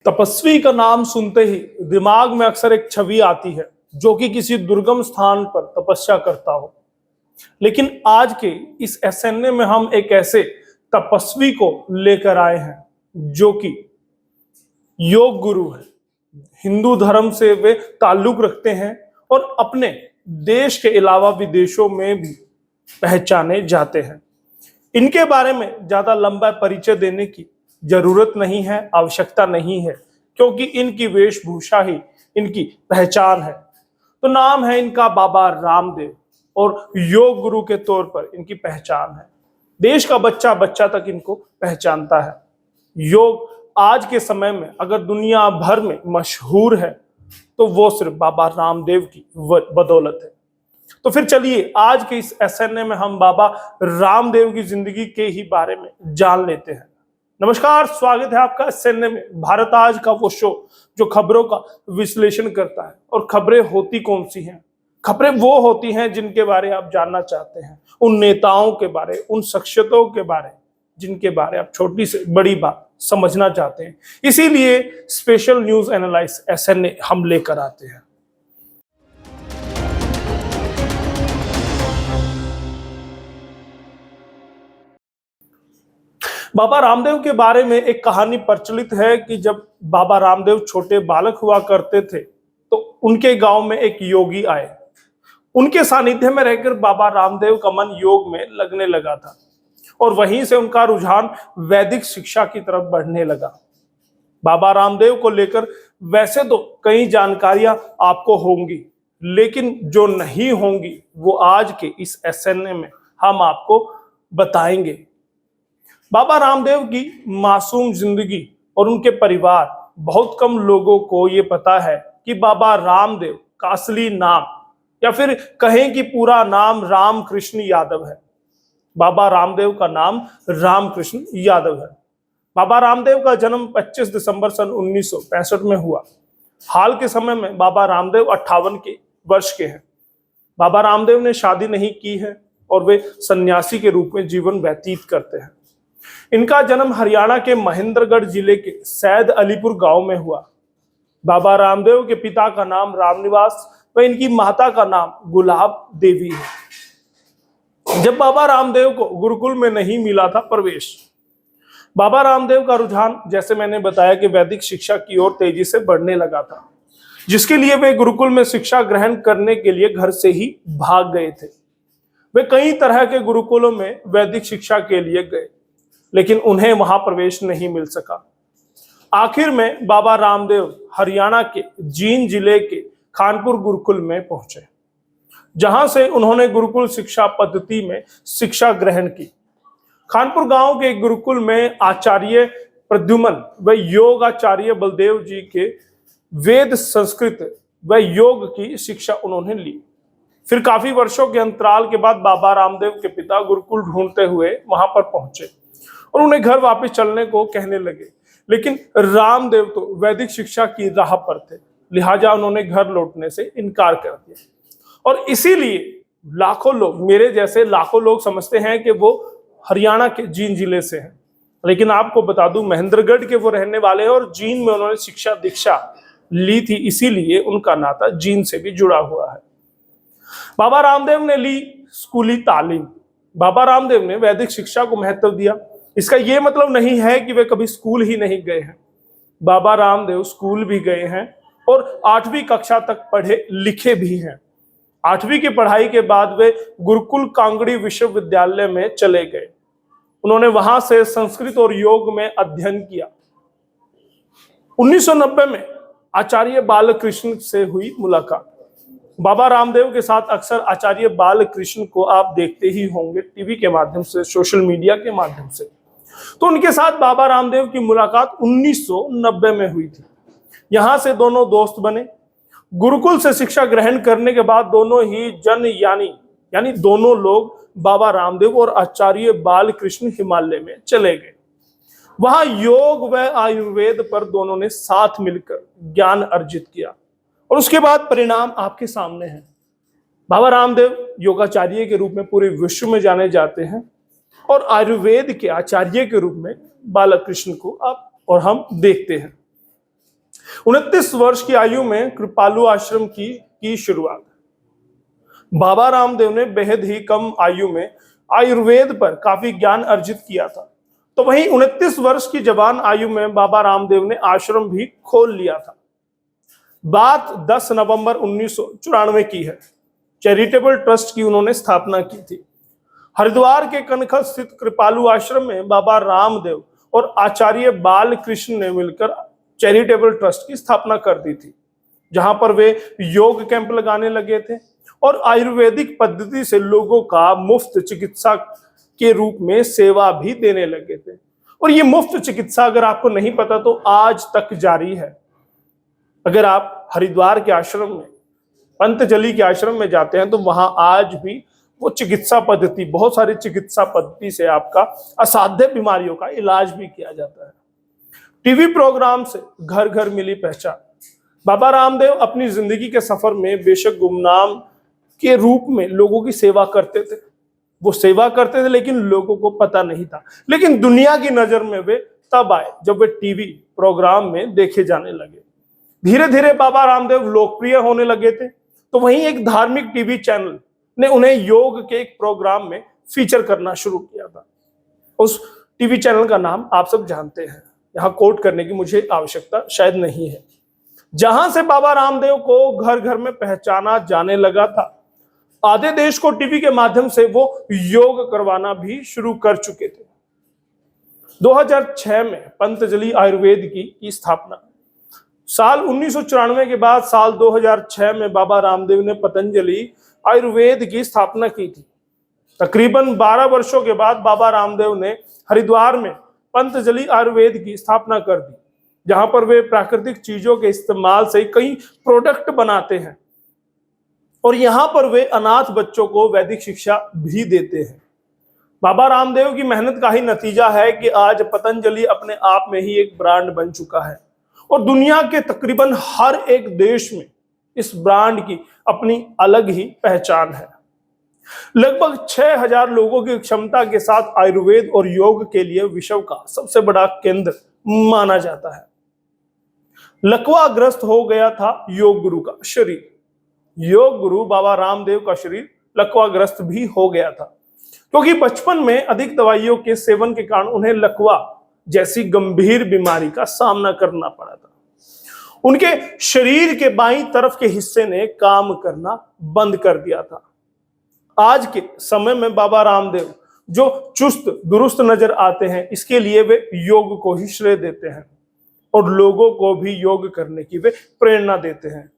तपस्वी का नाम सुनते ही दिमाग में अक्सर एक छवि आती है जो कि किसी दुर्गम स्थान पर तपस्या करता हो। लेकिन आज के इस एसएनए में हम एक ऐसे तपस्वी को लेकर आए हैं जो कि योग गुरु है। हिंदू धर्म से वे ताल्लुक रखते हैं और अपने देश के अलावा विदेशों में भी पहचाने जाते हैं। इनके बारे में ज्यादा लंबा परिचय देने की जरूरत नहीं है, आवश्यकता नहीं है, क्योंकि इनकी वेशभूषा ही इनकी पहचान है। तो नाम है इनका बाबा रामदेव और योग गुरु के तौर पर इनकी पहचान है। देश का बच्चा बच्चा तक इनको पहचानता है। योग आज के समय में अगर दुनिया भर में मशहूर है तो वो सिर्फ बाबा रामदेव की बदौलत है। तो फिर चलिए आज के इस एसएनए में हम बाबा रामदेव की जिंदगी के ही बारे में जान लेते हैं। नमस्कार, स्वागत है आपका एसएनए में। भारत आज का वो शो जो खबरों का विश्लेषण करता है। और खबरें होती कौन सी हैं? खबरें वो होती हैं जिनके बारे आप जानना चाहते हैं, उन नेताओं के बारे, उन शख्सियतों के बारे जिनके बारे आप छोटी से बड़ी बात समझना चाहते हैं। इसीलिए स्पेशल न्यूज एनालाइज एसएनए हम लेकर आते हैं। बाबा रामदेव के बारे में एक कहानी प्रचलित है कि जब बाबा रामदेव छोटे बालक हुआ करते थे तो उनके गांव में एक योगी आए। उनके सानिध्य में रहकर बाबा रामदेव का मन योग में लगने लगा था और वहीं से उनका रुझान वैदिक शिक्षा की तरफ बढ़ने लगा। बाबा रामदेव को लेकर वैसे तो कई जानकारियां आपको होंगी, लेकिन जो नहीं होंगी वो आज के इस एसएनए में हम आपको बताएंगे। बाबा रामदेव की मासूम जिंदगी और उनके परिवार, बहुत कम लोगों को ये पता है कि बाबा रामदेव का असली नाम या फिर कहें कि पूरा नाम रामकृष्ण यादव है। बाबा रामदेव का नाम रामकृष्ण यादव है। बाबा रामदेव का जन्म 25 दिसंबर सन 1965 में हुआ। हाल के समय में बाबा रामदेव 58 के वर्ष के हैं। बाबा रामदेव ने शादी नहीं की है और वे सन्यासी के रूप में जीवन व्यतीत करते हैं। इनका जन्म हरियाणा के महेंद्रगढ़ जिले के सैद अलीपुर गांव में हुआ। बाबा रामदेव के पिता का नाम रामनिवास व इनकी माता का नाम गुलाब देवी है। जब बाबा रामदेव को गुरुकुल में नहीं मिला था प्रवेश, बाबा रामदेव का रुझान, जैसे मैंने बताया, कि वैदिक शिक्षा की ओर तेजी से बढ़ने लगा था, जिसके लिए वे गुरुकुल में शिक्षा ग्रहण करने के लिए घर से ही भाग गए थे। वे कई तरह के गुरुकुलों में वैदिक शिक्षा के लिए गए, लेकिन उन्हें वहां प्रवेश नहीं मिल सका। आखिर में बाबा रामदेव हरियाणा के जींद जिले के खानपुर गुरुकुल में पहुंचे, जहां से उन्होंने गुरुकुल शिक्षा पद्धति में शिक्षा ग्रहण की। खानपुर गांव के एक गुरुकुल में आचार्य प्रद्युमन व योग आचार्य बलदेव जी के वेद, संस्कृत व योग की शिक्षा उन्होंने ली। फिर काफी वर्षों के अंतराल के बाद बाबा रामदेव के पिता गुरुकुल ढूंढते हुए वहां पर पहुंचे और उन्हें घर वापस चलने को कहने लगे, लेकिन रामदेव तो वैदिक शिक्षा की राह पर थे, लिहाजा उन्होंने घर लौटने से इनकार कर दिया। और इसीलिए लाखों लोग, मेरे जैसे लाखों लोग, समझते हैं कि वो हरियाणा के जींद जिले से हैं। लेकिन आपको बता दूं, महेंद्रगढ़ के वो रहने वाले हैं और जींद में उन्होंने शिक्षा दीक्षा ली थी, इसीलिए उनका नाता जींद से भी जुड़ा हुआ है। बाबा रामदेव ने ली स्कूली तालीम। बाबा रामदेव ने वैदिक शिक्षा को महत्व दिया। इसका यह मतलब नहीं है कि वे कभी स्कूल ही नहीं गए हैं। बाबा रामदेव स्कूल भी गए हैं और 8वीं कक्षा तक पढ़े लिखे भी हैं। 8वीं की पढ़ाई के बाद वे गुरुकुल कांगड़ी विश्वविद्यालय में चले गए। उन्होंने वहां से संस्कृत और योग में अध्ययन किया। 1990 में आचार्य बालकृष्ण से हुई मुलाकात। बाबा रामदेव के साथ अक्सर आचार्य बालकृष्ण को आप देखते ही होंगे, टीवी के माध्यम से, सोशल मीडिया के माध्यम से। तो उनके साथ बाबा रामदेव की मुलाकात 1990 में हुई थी। यहां से दोनों दोस्त बने। गुरुकुल से शिक्षा ग्रहण करने के बाद दोनों ही जन यानी दोनों लोग बाबा रामदेव और आचार्य बालकृष्ण हिमालय में चले गए। वहां योग व आयुर्वेद पर दोनों ने साथ मिलकर ज्ञान अर्जित किया और उसके बाद परिणाम आपके सामने हैं। बाबा रामदेव योगाचार्य के रूप में पूरे विश्व में जाने जाते हैं और आयुर्वेद के आचार्य के रूप में बालकृष्ण को आप और हम देखते हैं। 29 वर्ष की आयु में कृपालु आश्रम की शुरुआत। बाबा रामदेव ने बेहद ही कम आयु में आयुर्वेद पर काफी ज्ञान अर्जित किया था। तो वहीं 29 वर्ष की जवान आयु में बाबा रामदेव ने आश्रम भी खोल लिया था। बात 10 नवंबर 1994 की है। चैरिटेबल ट्रस्ट की उन्होंने स्थापना की थी। हरिद्वार के कनखल स्थित कृपालु आश्रम में बाबा रामदेव और आचार्य बालकृष्ण ने मिलकर चैरिटेबल ट्रस्ट की स्थापना कर दी थी, जहां पर वे योग कैंप लगाने लगे थे और आयुर्वेदिक पद्धति से लोगों का मुफ्त चिकित्सा के रूप में सेवा भी देने लगे थे। और ये मुफ्त चिकित्सा अगर आपको नहीं पता तो आज तक जारी है। अगर आप हरिद्वार के आश्रम में, पंतजलि के आश्रम में जाते हैं तो वहां आज भी वो चिकित्सा पद्धति, बहुत सारी चिकित्सा पद्धति से आपका असाध्य बीमारियों का इलाज भी किया जाता है। टीवी प्रोग्राम से घर घर मिली पहचान। बाबा रामदेव अपनी जिंदगी के सफर में बेशक गुमनाम के रूप में लोगों की सेवा करते थे। वो सेवा करते थे लेकिन लोगों को पता नहीं था। लेकिन दुनिया की नजर में वे तब आए जब वे टीवी प्रोग्राम में देखे जाने लगे। धीरे धीरे बाबा रामदेव लोकप्रिय होने लगे थे। तो वहीं एक धार्मिक टीवी चैनल ने उन्हें योग के एक प्रोग्राम में फीचर करना शुरू किया था। उस टीवी चैनल का नाम आप सब जानते हैं, यहां कोट करने की मुझे आवश्यकता शायद नहीं है। जहां से बाबा रामदेव को घर घर में पहचाना जाने लगा था। आधे देश को टीवी के माध्यम से वो योग करवाना भी शुरू कर चुके थे। 2006 में पंतजलि आयुर्वेद की स्थापना। साल 1994 के बाद साल 2006 में बाबा रामदेव ने पतंजलि आयुर्वेद की स्थापना की थी। तकरीबन 12 वर्षों के बाद बाबा रामदेव ने हरिद्वार में पंतजलि आयुर्वेद की स्थापना कर दी, जहां पर वे प्राकृतिक चीजों के इस्तेमाल से कई प्रोडक्ट बनाते हैं और यहां पर वे अनाथ बच्चों को वैदिक शिक्षा भी देते हैं। बाबा रामदेव की मेहनत का ही नतीजा है कि आज पतंजलि अपने आप में ही एक ब्रांड बन चुका है और दुनिया के तकरीबन हर एक देश में इस ब्रांड की अपनी अलग ही पहचान है। लगभग 6000 लोगों की क्षमता के साथ आयुर्वेद और योग के लिए विश्व का सबसे बड़ा केंद्र माना जाता है। लकवाग्रस्त हो गया था योग गुरु का शरीर। योग गुरु बाबा रामदेव का शरीर लकवाग्रस्त भी हो गया था, क्योंकि बचपन में अधिक दवाइयों के सेवन के कारण उन्हें लकवा जैसी गंभीर बीमारी का सामना करना पड़ा था। उनके शरीर के बाईं तरफ के हिस्से ने काम करना बंद कर दिया था। आज के समय में बाबा रामदेव जो चुस्त दुरुस्त नजर आते हैं, इसके लिए वे योग को ही श्रेय देते हैं और लोगों को भी योग करने की वे प्रेरणा देते हैं।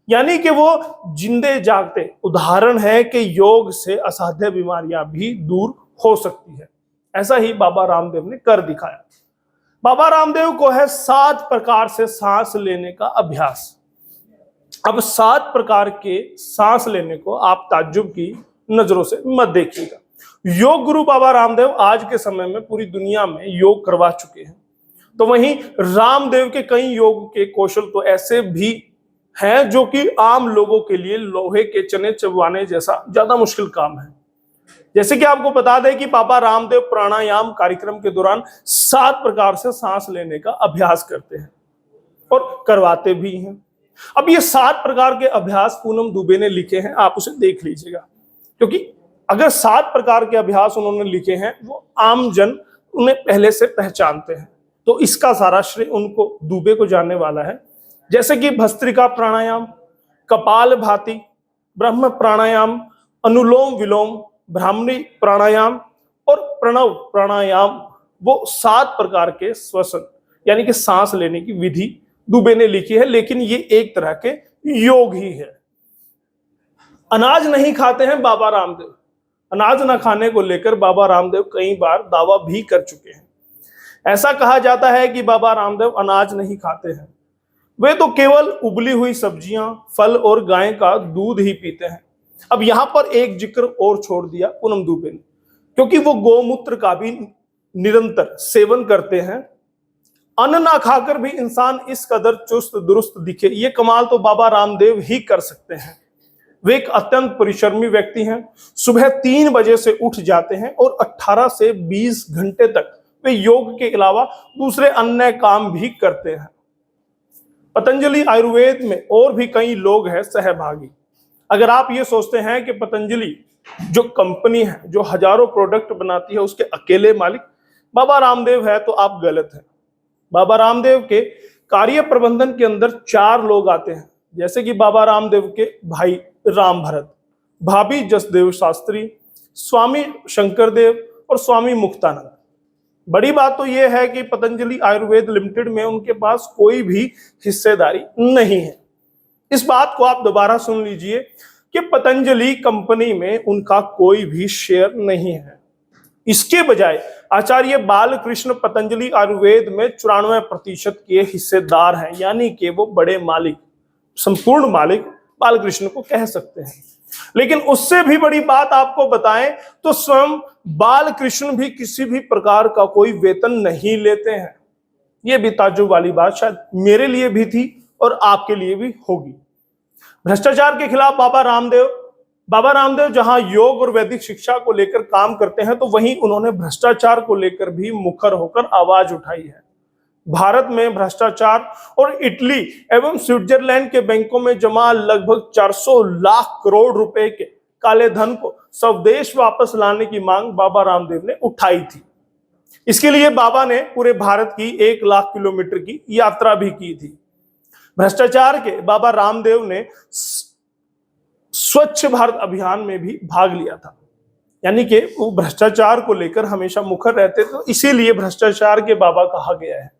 यानी कि वो जिंदे जागते उदाहरण है कि योग से असाध्य बीमारियां भी दूर हो सकती है। ऐसा ही बाबा रामदेव ने कर दिखाया। बाबा रामदेव को है 7 प्रकार से सांस लेने का अभ्यास। अब 7 प्रकार के सांस लेने को आप ताज्जुब की नजरों से मत देखिएगा। योग गुरु बाबा रामदेव आज के समय में पूरी दुनिया में योग करवा चुके हैं। तो वहीं रामदेव के कई योग के कौशल तो ऐसे भी हैं जो कि आम लोगों के लिए लोहे के चने चबाने जैसा ज्यादा मुश्किल काम है। जैसे कि आपको बता दें कि बाबा रामदेव प्राणायाम कार्यक्रम के दौरान 7 प्रकार से सांस लेने का अभ्यास करते हैं और करवाते भी हैं। अब ये 7 प्रकार के अभ्यास पूनम दुबे ने लिखे हैं, आप उसे देख लीजिएगा, क्योंकि अगर 7 प्रकार के अभ्यास उन्होंने लिखे हैं वो आम जन उन्हें पहले से पहचानते हैं, तो इसका सारा श्रेय उनको दुबे को जाने वाला है। जैसे कि भस्त्रिका प्राणायाम, कपाल भाती, ब्रह्म प्राणायाम, अनुलोम विलोम, ब्राह्मणी प्राणायाम और प्रणव प्राणायाम, वो 7 प्रकार के श्वसन यानी कि सांस लेने की विधि दुबे ने लिखी है, लेकिन ये एक तरह के योग ही है। अनाज नहीं खाते हैं बाबा रामदेव। अनाज न खाने को लेकर बाबा रामदेव कई बार दावा भी कर चुके हैं। ऐसा कहा जाता है कि बाबा रामदेव अनाज नहीं खाते हैं, वे तो केवल उबली हुई सब्जियां, फल और गाय का दूध ही पीते हैं। अब यहां पर एक जिक्र और छोड़ दिया पूनम दुबे ने, क्योंकि वो गौमूत्र का भी निरंतर सेवन करते हैं। अन्न ना खाकर भी इंसान इस कदर चुस्त दुरुस्त दिखे, ये कमाल तो बाबा रामदेव ही कर सकते हैं। वे एक अत्यंत परिश्रमी व्यक्ति हैं। सुबह 3 बजे से उठ जाते हैं और 18 से 20 घंटे तक वे योग के अलावा दूसरे अन्य काम भी करते हैं। पतंजलि आयुर्वेद में और भी कई लोग हैं सहभागी। अगर आप ये सोचते हैं कि पतंजलि जो कंपनी है जो हजारों प्रोडक्ट बनाती है उसके अकेले मालिक बाबा रामदेव है, तो आप गलत हैं। बाबा रामदेव के कार्य प्रबंधन के अंदर 4 लोग आते हैं, जैसे कि बाबा रामदेव के भाई राम भरत, भाभी जसदेव शास्त्री, स्वामी शंकर देव और स्वामी मुक्तानंद। बड़ी बात तो यह है कि पतंजलि आयुर्वेद लिमिटेड में उनके पास कोई भी हिस्सेदारी नहीं है। इस बात को आप दोबारा सुन लीजिए कि पतंजलि कंपनी में उनका कोई भी शेयर नहीं है। इसके बजाय आचार्य बालकृष्ण पतंजलि आयुर्वेद में 94% के हिस्सेदार हैं, यानी कि वो बड़े मालिक, संपूर्ण मालिक बालकृष्ण को कह सकते हैं। लेकिन उससे भी बड़ी बात आपको बताएं तो स्वयं बालकृष्ण भी किसी भी प्रकार का कोई वेतन नहीं लेते हैं। यह भी ताज्जुब वाली बात शायद मेरे लिए भी थी और आपके लिए भी होगी। भ्रष्टाचार के खिलाफ बाबा रामदेव जहां योग और वैदिक शिक्षा को लेकर काम करते हैं, तो वहीं उन्होंने भ्रष्टाचार को लेकर भी मुखर होकर आवाज उठाई है। भारत में भ्रष्टाचार और इटली एवं स्विट्जरलैंड के बैंकों में जमा लगभग 400 लाख करोड़ रुपए के काले धन को स्वदेश वापस लाने की मांग बाबा रामदेव ने उठाई थी। इसके लिए बाबा ने पूरे भारत की 1 लाख किलोमीटर की यात्रा भी की थी। भ्रष्टाचार के बाबा रामदेव ने स्वच्छ भारत अभियान में भी भाग लिया था, यानी कि वो भ्रष्टाचार को लेकर हमेशा मुखर रहते थे, तो इसीलिए भ्रष्टाचार के बाबा कहा गया है।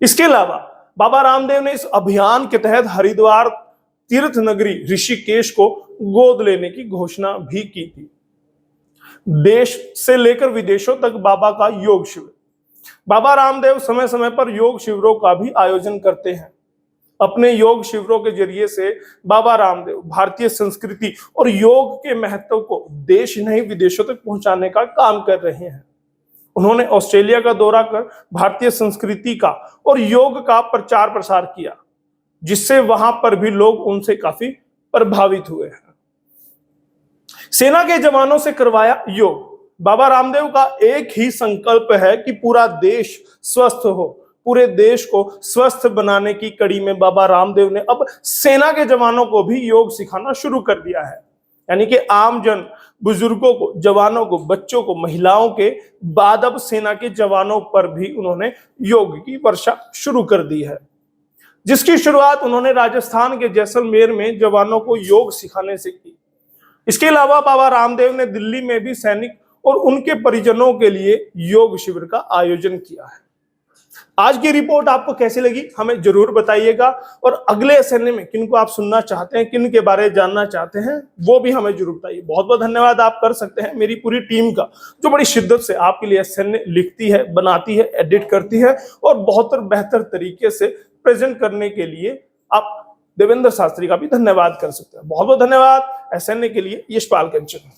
इसके अलावा बाबा रामदेव ने इस अभियान के तहत हरिद्वार तीर्थ नगरी ऋषिकेश को गोद लेने की घोषणा भी की थी। देश से लेकर विदेशों तक बाबा का योग शिविर। बाबा रामदेव समय समय पर योग शिविरों का भी आयोजन करते हैं। अपने योग शिविरों के जरिए से बाबा रामदेव भारतीय संस्कृति और योग के महत्व को देश नहीं विदेशों तक पहुंचाने का काम कर रहे हैं। उन्होंने ऑस्ट्रेलिया का दौरा कर भारतीय संस्कृति का और योग का प्रचार प्रसार किया, जिससे वहां पर भी लोग उनसे काफी प्रभावित हुए हैं। सेना के जवानों से करवाया योग। बाबा रामदेव का एक ही संकल्प है कि पूरा देश स्वस्थ हो। पूरे देश को स्वस्थ बनाने की कड़ी में बाबा रामदेव ने अब सेना के जवानों को भी योग सिखाना शुरू कर दिया है, यानी कि आम जन, बुजुर्गों को, जवानों को, बच्चों को, महिलाओं के बाद अब सेना के जवानों पर भी उन्होंने योग की वर्षा शुरू कर दी है, जिसकी शुरुआत उन्होंने राजस्थान के जैसलमेर में जवानों को योग सिखाने से की। इसके अलावा बाबा रामदेव ने दिल्ली में भी सैनिक और उनके परिजनों के लिए योग शिविर का आयोजन किया है। आज की रिपोर्ट आपको कैसी लगी हमें जरूर बताइएगा, और अगले एसएनए में किनको आप सुनना चाहते हैं, किन के बारे में जानना चाहते हैं, वो भी हमें जरूर बताइए। बहुत बहुत धन्यवाद आप कर सकते हैं मेरी पूरी टीम का, जो बड़ी शिद्दत से आपके लिए एसएनए लिखती है, बनाती है, एडिट करती है और बहुत बेहतर तरीके से प्रेजेंट करने के लिए आप देवेंद्र शास्त्री का भी धन्यवाद कर सकते हैं। बहुत बहुत धन्यवाद एसएनए के लिए। यशपाल कंचन।